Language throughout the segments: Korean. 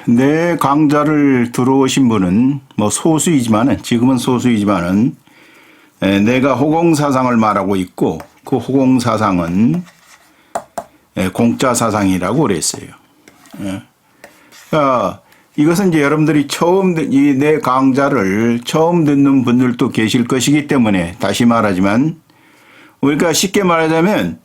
내 강좌를 들어오신 분은 뭐 소수이지만은, 지금은 소수이지만은, 내가 호공사상을 말하고 있고, 그 호공사상은 공짜사상이라고 그랬어요. 그러니까 이것은 이제 여러분들이 이 내 강좌를 처음 듣는 분들도 계실 것이기 때문에 다시 말하지만, 우리가 쉽게 말하자면,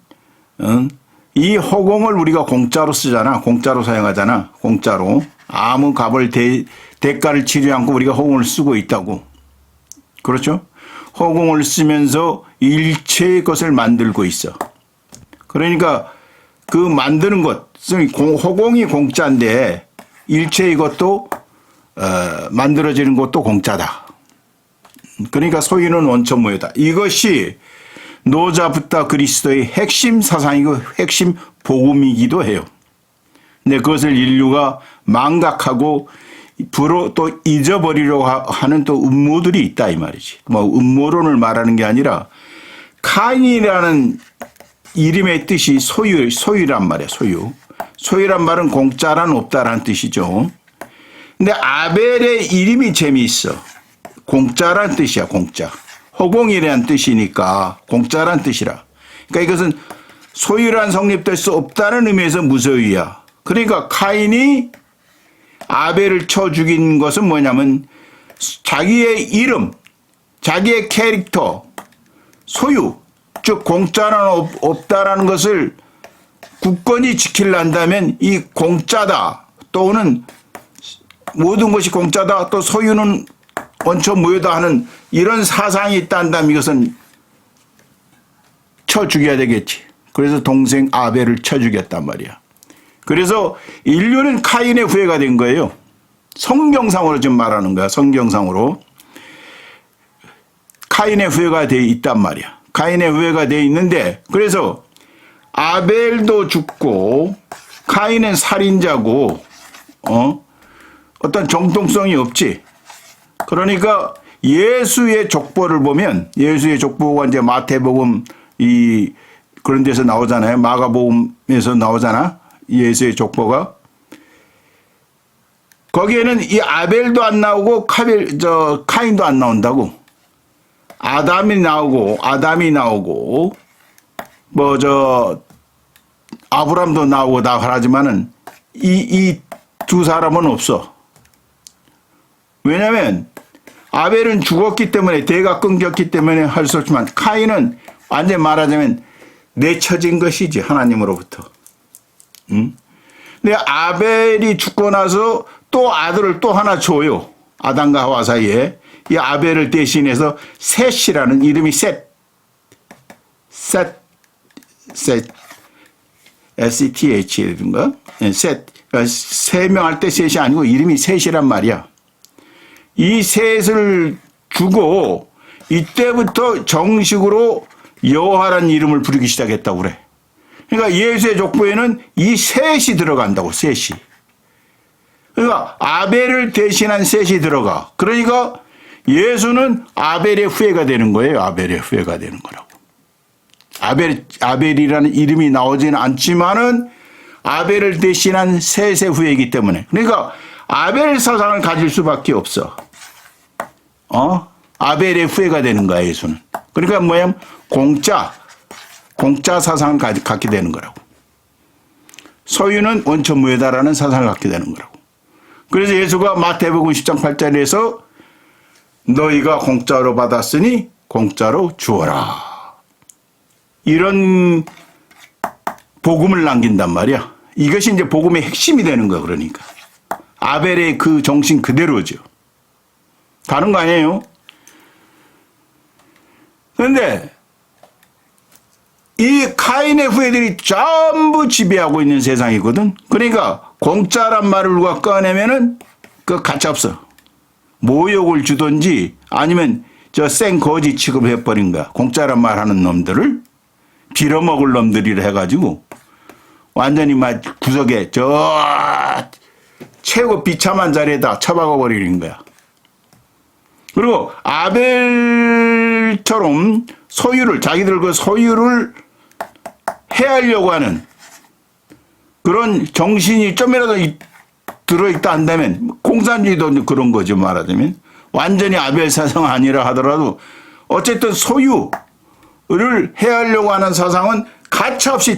이 호공을 우리가 공짜로 쓰잖아. 공짜로 사용하잖아. 공짜로. 아무 값을 대가를 치르지 않고 우리가 호공을 쓰고 있다고. 그렇죠? 호공을 쓰면서 일체의 것을 만들고 있어. 그러니까 그 만드는 것, 호공이 공짜인데 일체의 것도 만들어지는 것도 공짜다. 그러니까 소유는 원천무효다. 이것이 노자부타 그리스도의 핵심 사상이고 핵심 복음이기도 해요. 근데 그것을 인류가 망각하고 또 잊어버리려고 하는 또 음모들이 있다 이 말이지. 뭐 음모론을 말하는 게 아니라 카인이라는 이름의 뜻이 소유란 말이야. 소유란 말은 공짜란 없다라는 뜻이죠. 근데 아벨의 이름이 재미있어. 공짜란 뜻이야. 공짜. 호공이라는 뜻이니까 공짜란 뜻이라. 그러니까 이것은 소유란 성립될 수 없다는 의미에서 무소유야. 그러니까 카인이 아벨을 쳐 죽인 것은 뭐냐면 자기의 이름, 자기의 캐릭터, 소유, 즉 공짜는 없다라는 것을 굳건히 지키려한다면 이 공짜다 또는 모든 것이 공짜다 또 소유는 원천무효다 하는 이런 사상이 있다면 이것은 쳐 죽여야 되겠지. 그래서 동생 아벨을 쳐 죽였단 말이야. 그래서 인류는 카인의 후예가 된 거예요. 성경상으로 지금 말하는 거야. 성경상으로. 카인의 후예가 돼 있단 말이야. 카인의 후예가 돼 있는데 그래서 아벨도 죽고 카인은 살인자고 어떤 정통성이 없지. 그러니까 예수의 족보를 보면 예수의 족보가 이제 마태복음 그런 데서 나오잖아요. 마가복음에서 나오잖아. 예수의 족보가. 거기에는 이 아벨도 안 나오고 카인도 안 나온다고. 아담이 나오고 아브람도 나오고 다 하지만은 이 두 사람은 없어. 왜냐면 아벨은 죽었기 때문에 대가 끊겼기 때문에 할 수 없지만 카인은 완전히 말하자면 내쳐진 것이지 하나님으로부터. 근데 아벨이 죽고 나서 또 아들을 또 하나 줘요. 아담과 하와 사이에 이 아벨을 대신해서 셋이라는 이름이 SETH인가? 셋. 세명할 때 셋이 아니고 이름이 셋이란 말이야. 이 셋을 주고 이때부터 정식으로 여호와라는 이름을 부르기 시작했다고 그래. 그러니까 예수의 족보에는 이 셋이 들어간다고. 셋이. 그러니까 아벨을 대신한 셋이 들어가. 그러니까 예수는 아벨의 후예가 되는 거예요. 아벨의 후예가 되는 거라고. 아벨이라는 이름이 나오지는 않지만은 아벨을 대신한 셋의 후예이기 때문에. 그러니까 아벨 사상을 가질 수밖에 없어. 아벨의 후예가 되는 거야, 예수는. 그러니까 뭐냐면 공짜 사상을 갖게 되는 거라고. 소유는 원천무효다라는 사상을 갖게 되는 거라고. 그래서 예수가 마태복음 10장 8절에서 너희가 공짜로 받았으니 공짜로 주어라. 이런 복음을 남긴단 말이야. 이것이 이제 복음의 핵심이 되는 거야, 그러니까. 아벨의 그 정신 그대로죠. 다른 거 아니에요? 그런데 이 카인의 후예들이 전부 지배하고 있는 세상이거든. 그러니까 공짜란 말을 누가 꺼내면은 그 가치 없어. 모욕을 주든지 아니면 생 거지 취급해버린 거야. 공짜란 말 하는 놈들을 빌어먹을 놈들이라 해가지고 완전히 막 구석에 최고 비참한 자리에다 처박아 버리는 거야. 그리고 아벨처럼 자기들 그 소유를 해하려고 하는 그런 정신이 좀이라도 들어있다 한다면 공산주의도 그런 거죠. 말하자면 완전히 아벨 사상 아니라 하더라도 어쨌든 소유를 해하려고 하는 사상은 가차없이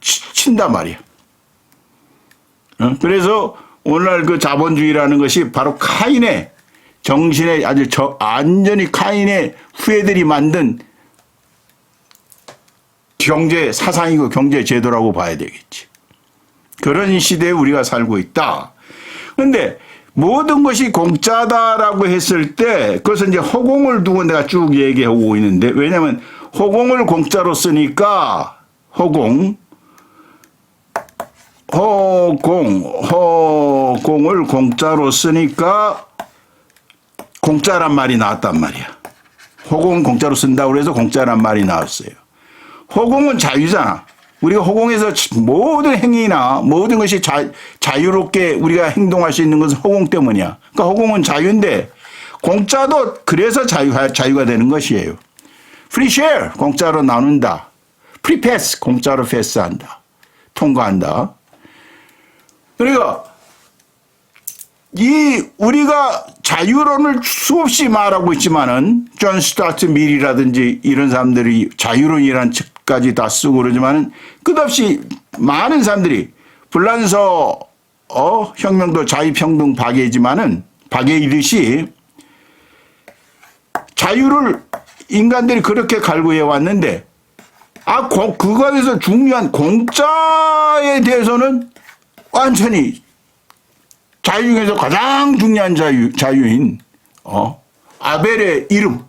친단 말이야. 그래서 오늘날 그 자본주의라는 것이 바로 카인의 정신에 아주 완전히 카인의 후예들이 만든 경제 사상이고 경제 제도라고 봐야 되겠지. 그런 시대에 우리가 살고 있다. 그런데 모든 것이 공짜다라고 했을 때 그것은 이제 허공을 두고 내가 쭉 얘기하고 있는데, 왜냐하면 허공을 공짜로 쓰니까 허공을 공짜로 쓰니까 공짜란 말이 나왔단 말이야. 허공 공짜로 쓴다고 해서 공짜란 말이 나왔어요. 허공은 자유잖아. 우리가 허공에서 모든 행위나 모든 것이 자유롭게 우리가 행동할 수 있는 것은 허공 때문이야. 그러니까 허공은 자유인데 공짜도 그래서 자유가 되는 것이에요. 프리 쉐어 공짜로 나눈다. 프리 패스 공짜로 패스한다. 통과한다. 그러니까 우리가 자유론을 수없이 말하고 있지만은 존 스튜어트 밀이라든지 이런 사람들이 자유론이라는 책까지 다 쓰고 그러지만은 끝없이 많은 사람들이 불란서 혁명도 자유평등 박해이듯이 자유를 인간들이 그렇게 갈구해 왔는데 그거에서 중요한 공짜에 대해서는 완전히 자유 중에서 가장 중요한 자유인 아벨의 이름,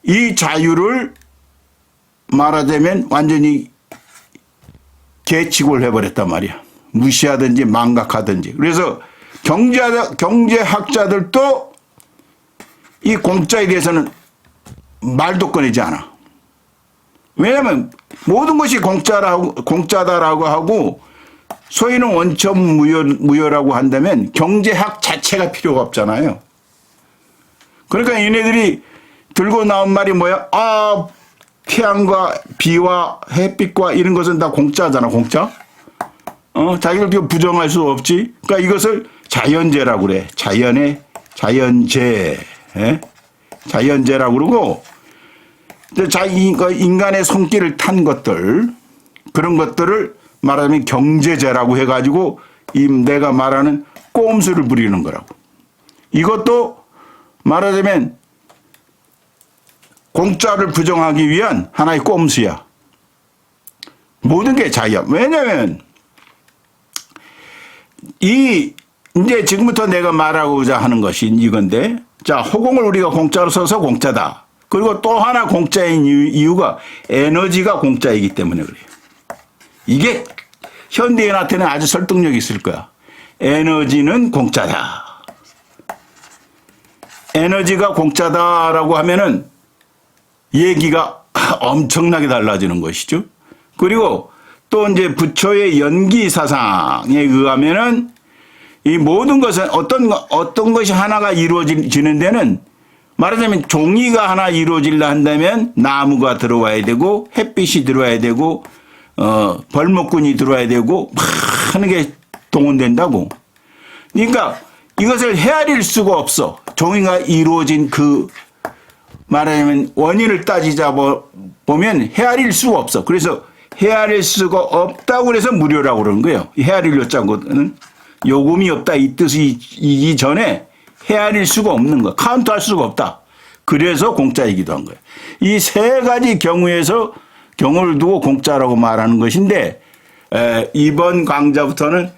이 자유를 말하자면 완전히 개치고를 해버렸단 말이야. 무시하든지 망각하든지. 그래서 경제학자들도 이 공짜에 대해서는 말도 꺼내지 않아. 왜냐하면 모든 것이 공짜다라고 하고 소위는 원천 무효라고 한다면 경제학 자체가 필요가 없잖아요. 그러니까 얘네들이 들고 나온 말이 뭐야? 태양과 비와 햇빛과 이런 것은 다 공짜잖아, 공짜? 자기들 부정할 수 없지. 그러니까 이것을 자연재라고 그래. 자연재. 자연재라고 그러고, 인간의 손길을 탄 것들, 그런 것들을 말하자면 경제재라고 해가지고 내가 말하는 꼼수를 부리는 거라고. 이것도 말하자면 공짜를 부정하기 위한 하나의 꼼수야. 모든 게 자유야. 왜냐하면 이제 지금부터 내가 말하고자 하는 것이 이건데, 자, 허공을 우리가 공짜로 써서 공짜다. 그리고 또 하나 공짜인 이유가 에너지가 공짜이기 때문에 그래요. 이게 현대인한테는 아주 설득력이 있을 거야. 에너지는 공짜다. 에너지가 공짜다라고 하면은 얘기가 엄청나게 달라지는 것이죠. 그리고 또 이제 부처의 연기 사상에 의하면은 이 모든 것은 어떤 것이 하나가 이루어지는 데는 말하자면 종이가 하나 이루어지려 한다면 나무가 들어와야 되고 햇빛이 들어와야 되고 벌목꾼이 들어와야 되고 많은 게 동원된다고. 그러니까 이것을 헤아릴 수가 없어. 종이가 이루어진 그 말하자면 원인을 따지자 보면 헤아릴 수가 없어. 그래서 헤아릴 수가 없다고 그래서 무료라고 그러는 거예요. 헤아릴 요자는 요금이 없다 이 뜻이기 전에 헤아릴 수가 없는 거야. 카운트할 수가 없다. 그래서 공짜이기도 한 거예요. 이 세 가지 경우에서 경우를 두고 공짜라고 말하는 것인데 이번 강좌부터는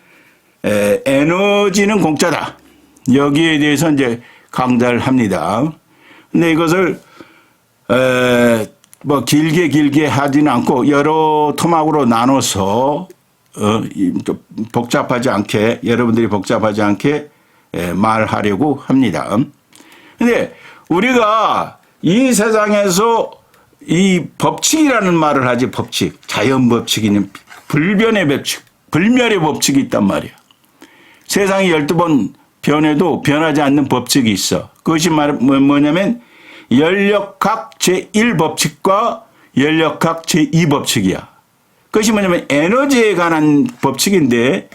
에너지는 공짜다. 여기에 대해서 이제 강좌를 합니다. 근데 이것을 뭐 길게 하지는 않고 여러 토막으로 나눠서 복잡하지 않게 여러분들이 복잡하지 않게 말하려고 합니다. 근데 우리가 이 세상에서 이 법칙이라는 말을 하지, 법칙, 자연 법칙이는 불변의 법칙, 불멸의 법칙이 있단 말이야. 세상이 12번 변해도 변하지 않는 법칙이 있어. 그것이 뭐냐면 연력학 제1법칙과 연력학 제2법칙이야. 그것이 뭐냐면 에너지에 관한 법칙인데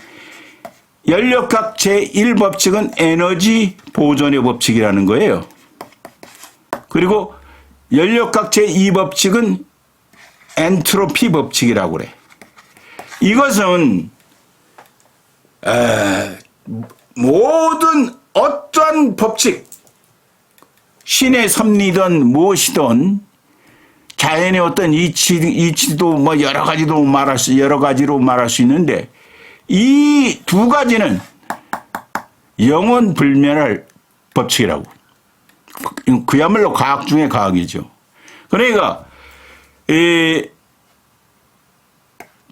연력학 제1법칙은 에너지 보존의 법칙이라는 거예요. 그리고 연력학 제2법칙은 엔트로피 법칙이라고 그래. 이것은 모든 어떠한 법칙, 신의 섭리든 무엇이든 자연의 어떤 이치도 뭐 여러 가지로 말할 수 있는데 이 두 가지는 영원 불멸할 법칙이라고. 그야말로 과학 중의 과학이죠. 그러니까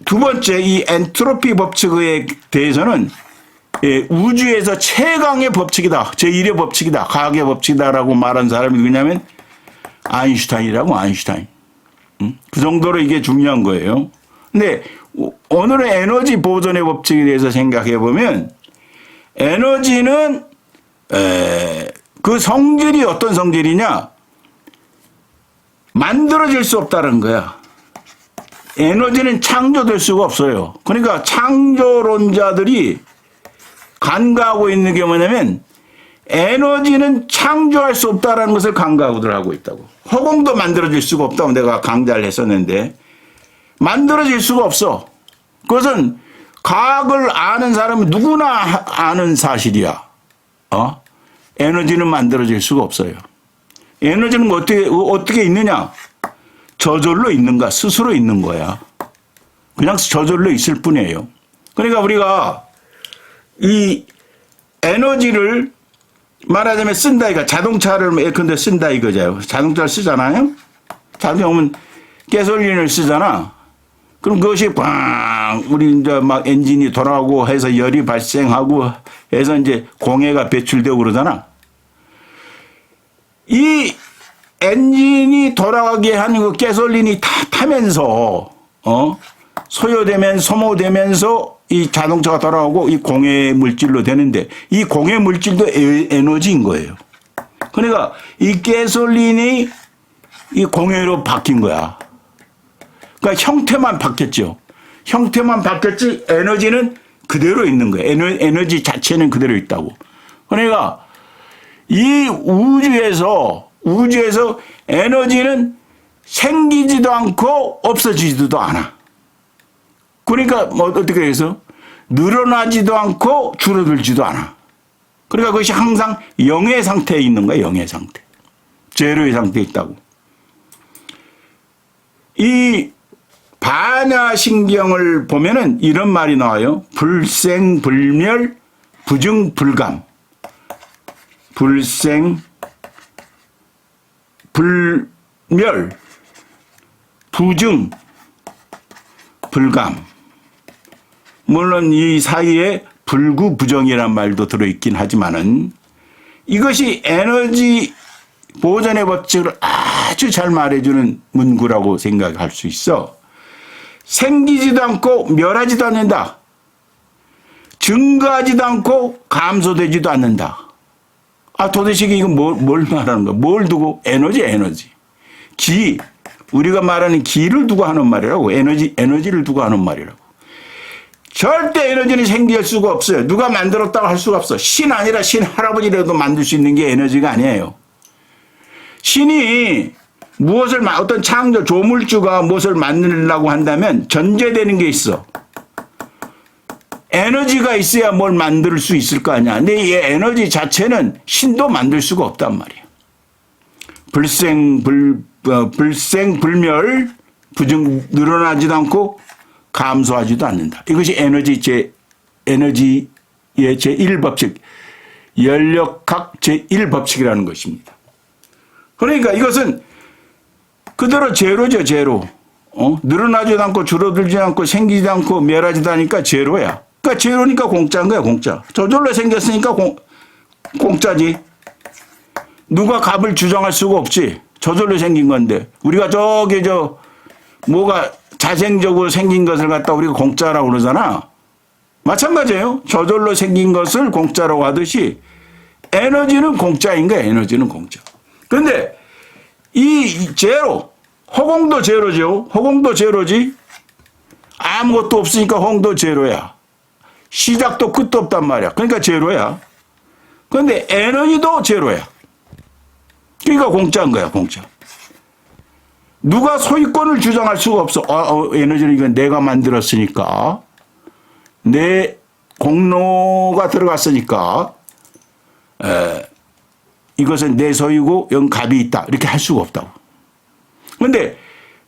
두 번째 이 엔트로피 법칙에 대해서는 우주에서 최강의 법칙이다. 제1의 법칙이다. 과학의 법칙이다라고 말한 사람이 누구냐면 아인슈타인이라고. 아인슈타인. 그 정도로 이게 중요한 거예요. 근데 오늘은 에너지 보존의 법칙에 대해서 생각해 보면 에너지는 그 성질이 어떤 성질이냐? 만들어질 수 없다는 거야. 에너지는 창조될 수가 없어요. 그러니까 창조론자들이 간과하고 있는 게 뭐냐면 에너지는 창조할 수 없다는 것을 간과하고들 하고 있다고. 허공도 만들어질 수가 없다고 내가 강좌를 했었는데 만들어질 수가 없어. 그것은 과학을 아는 사람은 누구나 아는 사실이야. 에너지는 만들어질 수가 없어요. 에너지는 어떻게 있느냐? 저절로 있는가? 스스로 있는 거야. 그냥 저절로 있을 뿐이에요. 그러니까 우리가 이 에너지를 말하자면 쓴다 이거 자동차를 예컨대 쓴다 이거죠. 자동차를 쓰잖아요. 자동차 오면 가솔린을 쓰잖아. 그럼 그것이 꽝 우리 이제 막 엔진이 돌아가고 해서 열이 발생하고 해서 이제 공해가 배출되고 그러잖아. 이 엔진이 돌아가게 하는 그 가솔린이 다 타면서 소모되면서 이 자동차가 돌아가고 이 공해 물질로 되는데 이 공해 물질도 에너지인 거예요. 그러니까 이 가솔린이 이 공해로 바뀐 거야. 그러니까 형태만 바뀌었죠. 형태만 바뀌었지 에너지는 그대로 있는 거예요. 에너지 자체는 그대로 있다고. 그러니까 이 우주에서 에너지는 생기지도 않고 없어지지도 않아. 그러니까 뭐 어떻게 해서 늘어나지도 않고 줄어들지도 않아. 그러니까 그것이 항상 영의 상태에 있는 거야. 영의 상태. 제로의 상태에 있다고. 이 반야신경을 보면은 이런 말이 나와요. 불생불멸 부증불감. 불생불멸 부증불감. 물론 이 사이에 불구부정이라는 말도 들어있긴 하지만은 이것이 에너지 보존의 법칙을 아주 잘 말해주는 문구라고 생각할 수 있어. 생기지도 않고 멸하지도 않는다. 증가하지도 않고 감소되지도 않는다. 도대체 이건 뭘 말하는 거야? 뭘 두고? 에너지. 기. 우리가 말하는 기를 두고 하는 말이라고. 에너지를 두고 하는 말이라고. 절대 에너지는 생길 수가 없어요. 누가 만들었다고 할 수가 없어. 신 아니라 신 할아버지라도 만들 수 있는 게 에너지가 아니에요. 신이 무엇을 어떤 창조 조물주가 무엇을 만들려고 한다면 전제되는 게 있어. 에너지가 있어야 뭘 만들 수 있을 거 아니야. 근데 이 에너지 자체는 신도 만들 수가 없단 말이야. 불생불멸 부증 늘어나지도 않고 감소하지도 않는다. 이것이 에너지의 제1법칙, 연력학 제1법칙이라는 것입니다. 그러니까 이것은 그대로 제로죠, 제로. 늘어나지도 않고 줄어들지도 않고 생기지도 않고 멸하지도 않으니까 제로야. 그러니까 제로니까 공짜인 거야, 공짜. 저절로 생겼으니까 공짜지. 누가 값을 주장할 수가 없지. 저절로 생긴 건데. 우리가 뭐가 자생적으로 생긴 것을 갖다 우리가 공짜라고 그러잖아. 마찬가지예요. 저절로 생긴 것을 공짜라고 하듯이 에너지는 공짜인 거야, 에너지는 공짜. 근데 이 제로, 허공도 제로죠. 허공도 제로지. 아무것도 없으니까 허공도 제로야. 시작도 끝도 없단 말이야. 그러니까 제로야. 그런데 에너지도 제로야. 그러니까 공짜인 거야, 공짜. 누가 소유권을 주장할 수가 없어. 에너지는 이건 내가 만들었으니까. 내 공로가 들어갔으니까. 이것은 내 소유고 영 값이 있다. 이렇게 할 수가 없다고. 그런데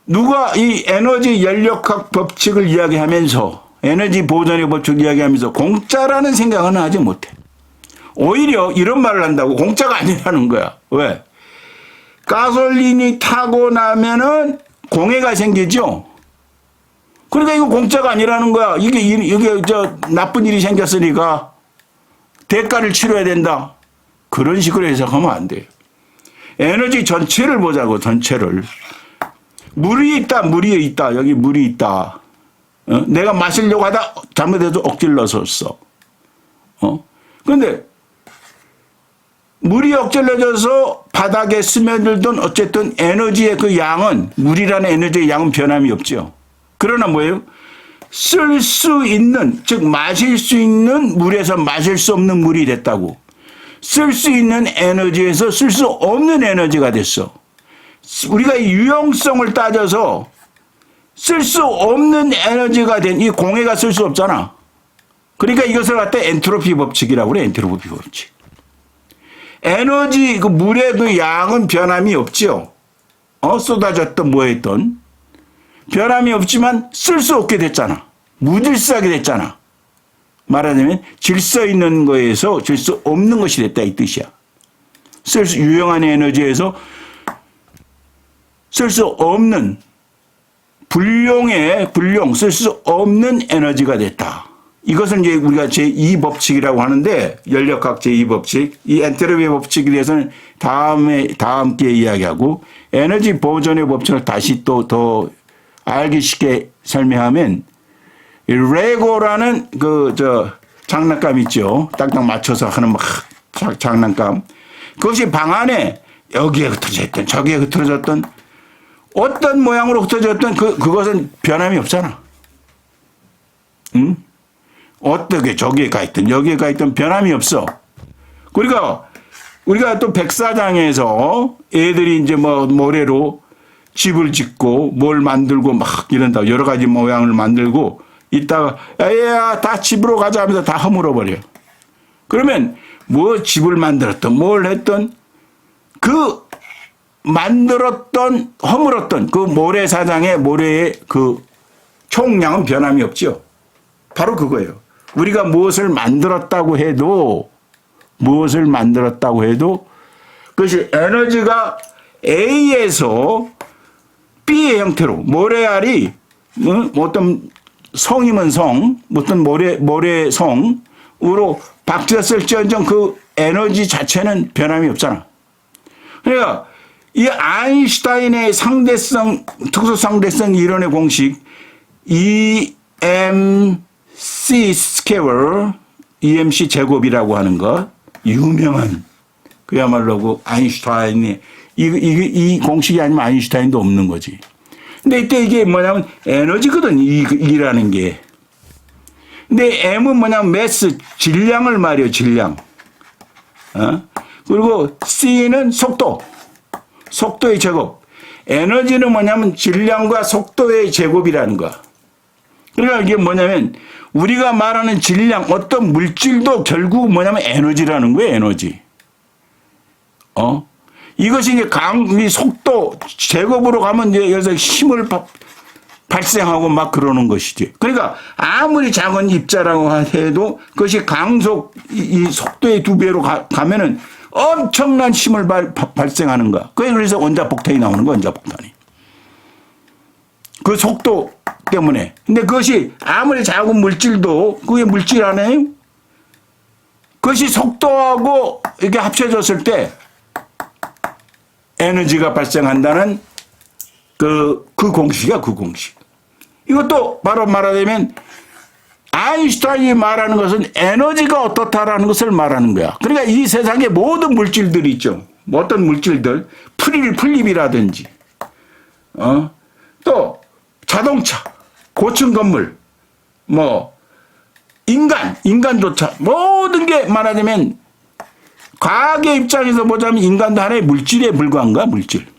누가 이 에너지 연력학 법칙을 이야기하면서 에너지 보존의 법칙을 이야기하면서 공짜라는 생각은 하지 못해. 오히려 이런 말을 한다고 공짜가 아니라는 거야. 왜? 가솔린이 타고 나면은 공해가 생기죠. 그러니까 이거 공짜가 아니라는 거야. 이게 나쁜 일이 생겼으니까 대가를 치러야 된다. 그런 식으로 해석하면 안 돼요. 에너지 전체를 보자고, 전체를. 물이 있다, 물이 있다, 여기 물이 있다. 내가 마시려고 하다 잘못해서 억지를 넣었어. 그런데 물이 억제려져서 바닥에 스며들던 어쨌든 에너지의 그 양은, 물이라는 에너지의 양은 변함이 없죠. 그러나 뭐예요? 쓸 수 있는, 즉 마실 수 있는 물에서 마실 수 없는 물이 됐다고. 쓸 수 있는 에너지에서 쓸 수 없는 에너지가 됐어. 우리가 이 유용성을 따져서 쓸 수 없는 에너지가 된 이 공해가 쓸 수 없잖아. 그러니까 이것을 갖다 엔트로피 법칙이라고 그래, 엔트로피 법칙. 에너지, 그 물의 그 양은 변함이 없지요. 쏟아졌던 뭐 했던. 변함이 없지만 쓸 수 없게 됐잖아. 무질서하게 됐잖아. 말하자면 질서 있는 거에서 질서 없는 것이 됐다 이 뜻이야. 유용한 에너지에서 쓸 수 없는 불용, 쓸 수 없는 에너지가 됐다. 이것은 이제 우리가 제2법칙이라고 하는데, 연력학 제2법칙, 이 엔트로피 법칙에 대해서는 다음 기회에 이야기하고, 에너지 보존의 법칙을 다시 또 더 알기 쉽게 설명하면, 레고라는 장난감 있죠. 딱딱 맞춰서 하는 장난감. 그것이 방 안에 여기에 흩어졌던, 저기에 흩어졌던, 어떤 모양으로 흩어졌던 그것은 변함이 없잖아. 응? 어떻게 저기에 가 있든 여기에 가 있든 변함이 없어. 그러니까 우리가 또 백사장에서 애들이 이제 뭐 모래로 집을 짓고 뭘 만들고 막 이런다. 여러 가지 모양을 만들고 있다가 야, 다 집으로 가자 하면서 다 허물어 버려. 그러면 뭐 집을 만들었던 뭘 했던 그 만들었던 허물었던 그 모래사장의 모래의 그 총량은 변함이 없죠. 바로 그거예요. 우리가 무엇을 만들었다고 해도 그것이 에너지가 A에서 B의 형태로 모래알이 어떤 성이면 성, 어떤 모래성으로 바뀌었을지언정 그 에너지 자체는 변함이 없잖아. 그러니까 이 아인슈타인의 특수상대성 이론의 공식 EMC 스퀘어, EMC 제곱이라고 하는 것, 유명한 그야말로 그 아인슈타인이 이 공식이 아니면 아인슈타인도 없는 거지. 근데 이때 이게 뭐냐면 에너지거든, 이라는 게. 근데 M은 뭐냐면 매스, 질량을 말이에요, 질량. 그리고 C는 속도의 제곱. 에너지는 뭐냐면 질량과 속도의 제곱이라는 거야. 그러니까 이게 뭐냐면 우리가 말하는 질량, 어떤 물질도 결국 뭐냐면 에너지라는 거예요, 에너지. 이것이 이제 이 속도, 제곱으로 가면 이제 여기서 힘을 발생하고 막 그러는 것이지. 그러니까 아무리 작은 입자라고 해도 그것이 강속, 이 속도의 2배로 가면은 엄청난 힘을 발생하는 거야. 그래서 원자폭탄이 나오는 거야, 원자폭탄이. 그 속도 때문에. 근데 그것이 아무리 작은 물질도 그게 물질 아니에요? 그것이 속도하고 이렇게 합쳐졌을 때 에너지가 발생한다는 그 공식이야, 그 공식. 이것도 바로 말하자면 아인슈타인이 말하는 것은 에너지가 어떻다라는 것을 말하는 거야. 그러니까 이 세상의 모든 물질들이 있죠. 어떤 물질들, 플립이라든지, 또 자동차, 고층 건물, 뭐 인간조차 모든 게 말하자면 과학의 입장에서 보자면 인간도 하나의 물질에 불과한 거야,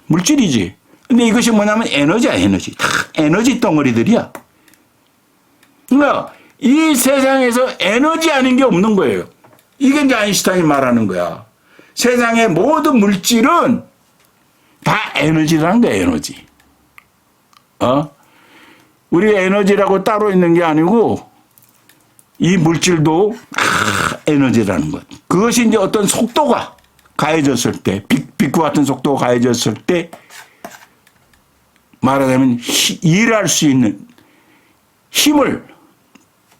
물질이지. 근데 이것이 뭐냐면 에너지야, 에너지. 다 에너지 덩어리들이야. 그러니까 이 세상에서 에너지 아닌 게 없는 거예요. 이게 이제 아인슈타인이 말하는 거야. 세상의 모든 물질은 다 에너지라는 거야, 에너지. 우리 에너지라고 따로 있는 게 아니고 이 물질도 에너지라는 것. 그것이 이제 어떤 속도가 가해졌을 때, 빛과 같은 속도가 가해졌을 때 말하자면 일할 수 있는 힘을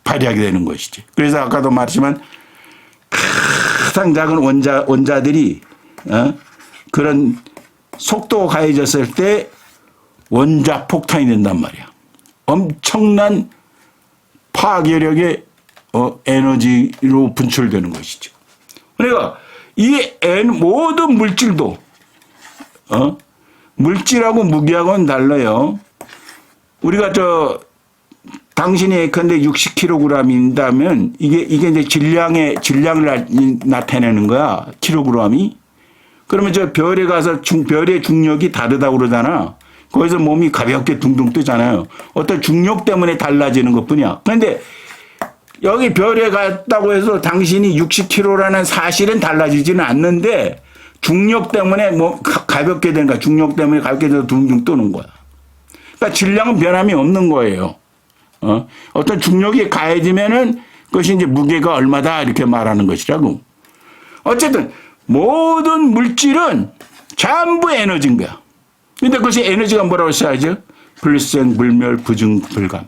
발휘하게 되는 것이지. 그래서 아까도 말했지만 가장 작은 원자들이 그런 속도가 가해졌을 때 원자 폭탄이 된단 말이야. 엄청난 파괴력의 에너지로 분출되는 것이죠. 그러니까 이 모든 물질도 물질하고 무기하고는 달라요. 우리가 당신이 예컨대 60kg인다면 이게 이제 질량을 나타내는 거야. 킬로그램이. 그러면 저 별에 가서 별의 중력이 다르다고 그러잖아. 거기서 몸이 가볍게 둥둥 뜨잖아요. 어떤 중력 때문에 달라지는 것뿐이야. 그런데 여기 별에 갔다고 해서 당신이 60kg라는 사실은 달라지지는 않는데 중력 때문에 뭐 가볍게 된 거야. 중력 때문에 가볍게 돼서 둥둥 뜨는 거야. 그러니까 질량은 변함이 없는 거예요. 어떤 중력이 가해지면은 그것이 이제 무게가 얼마다 이렇게 말하는 것이라고. 어쨌든 모든 물질은 전부 에너지인 거야. 근데 그것이 에너지가 뭐라고 써야죠? 불생, 불멸, 부증, 불감.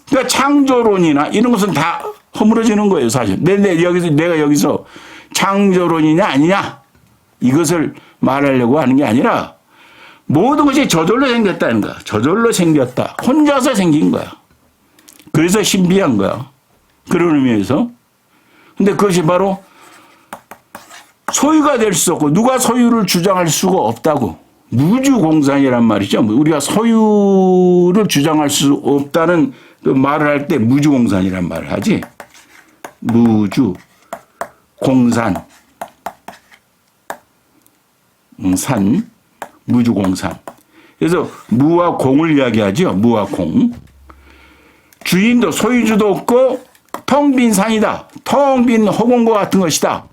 그러니까 창조론이나 이런 것은 다 허물어지는 거예요, 사실. 내가 여기서 창조론이냐 아니냐 이것을 말하려고 하는 게 아니라 모든 것이 저절로 생겼다는 거야. 저절로 생겼다. 혼자서 생긴 거야. 그래서 신비한 거야. 그런 의미에서. 근데 그것이 바로 소유가 될 수 없고 누가 소유를 주장할 수가 없다고. 무주공산이란 말이죠. 우리가 소유를 주장할 수 없다는 그 말을 할 때 무주공산이란 말을 하지. 무주공산. 무주공산. 그래서 무와 공을 이야기하죠. 무와 공. 주인도 소유주도 없고 텅 빈 산이다. 텅 빈 허공과 같은 것이다.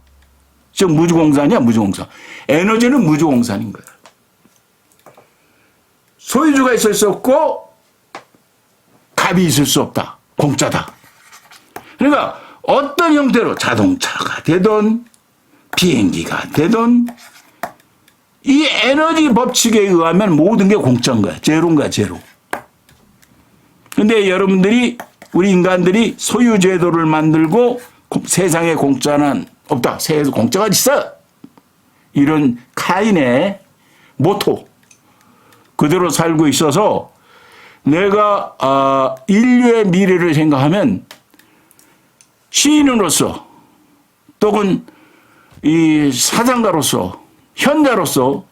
즉 무주공산이야, 무주공산. 에너지는 무주공산인 거야. 소유주가 있을 수 없고 값이 있을 수 없다. 공짜다. 그러니까 어떤 형태로 자동차가 되든 비행기가 되든 이 에너지 법칙에 의하면 모든 게 공짜인 거야. 제로인 거야, 제로. 근데 여러분들이, 우리 인간들이 소유제도를 만들고 세상에 공짜는 없다. 세상에 공짜가 있어. 이런 카인의 모토. 그대로 살고 있어서 내가 인류의 미래를 생각하면 시인으로서 또는 이 사상가로서 현자로서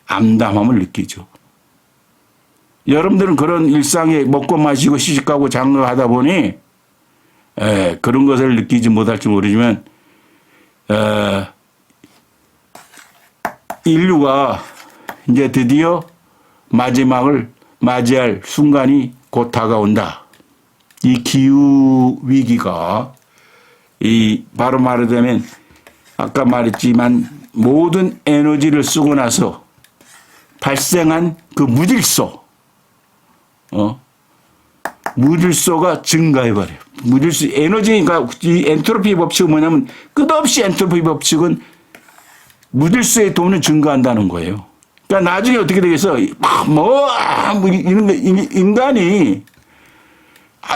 암담함을 느끼죠. 여러분들은 그런 일상에 먹고 마시고 시집가고 장가하다 보니 그런 것을 느끼지 못할지 모르지만 인류가 이제 드디어 마지막을 맞이할 순간이 곧 다가온다. 이 기후 위기가 바로 말하자면 아까 말했지만 모든 에너지를 쓰고 나서 발생한 그 무질서가 증가해버려요. 무질서, 에너지가, 이 엔트로피 법칙은 뭐냐면 끝없이 엔트로피 법칙은 무질서의 돈은 증가한다는 거예요. 그러니까 나중에 어떻게 되겠어?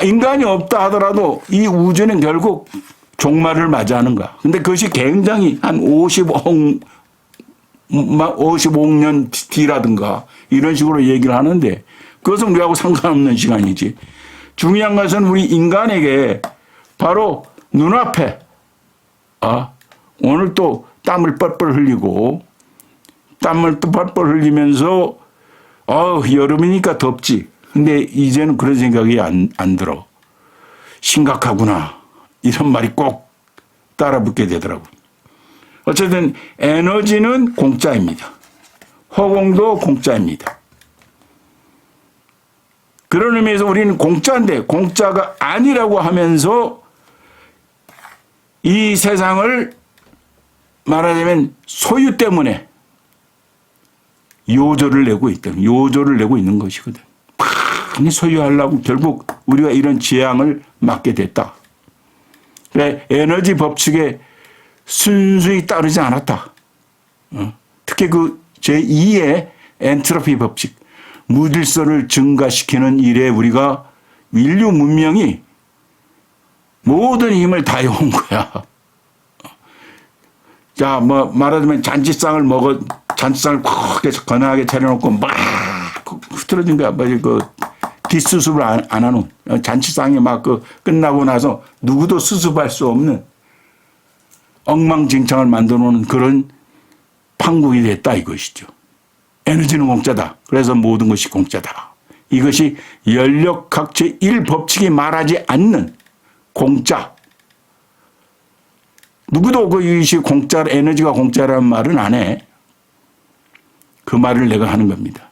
인간이 없다 하더라도 이 우주는 결국 종말을 맞이하는 거야. 근데 그것이 굉장히 한 55년 뒤라든가 이런 식으로 얘기를 하는데 그것은 우리하고 상관없는 시간이지. 중요한 것은 우리 인간에게 바로 눈앞에 오늘 또 땀을 뻘뻘 흘리고 땀을 또 뻘뻘 흘리면서 여름이니까 덥지. 근데 이제는 그런 생각이 안 들어. 심각하구나. 이런 말이 꼭 따라 붙게 되더라고. 어쨌든 에너지는 공짜입니다. 허공도 공짜입니다. 그런 의미에서 우리는 공짜인데 공짜가 아니라고 하면서 이 세상을 말하자면 소유 때문에 요조를 내고 있는 것이거든. 많이 소유하려고 결국 우리가 이런 재앙을 맞게 됐다. 그래, 에너지 법칙에 순수히 따르지 않았다. 특히 그 제2의 엔트로피 법칙, 무질서를 증가시키는 일에 우리가 인류 문명이 모든 힘을 다해온 거야. 자, 뭐 말하자면 잔치상을 콱 해서 건하게 차려놓고 막 흐트러진 거야. 그 뒷수습을 안 하는 잔치상이 막 그 끝나고 나서 누구도 수습할 수 없는 엉망진창을 만들어 놓은 그런 판국이 됐다 이것이죠. 에너지는 공짜다. 그래서 모든 것이 공짜다. 이것이 연력학 제1법칙이 말하지 않는 공짜. 누구도 그 이것이 공짜, 에너지가 공짜라는 말은 안 해. 그 말을 내가 하는 겁니다.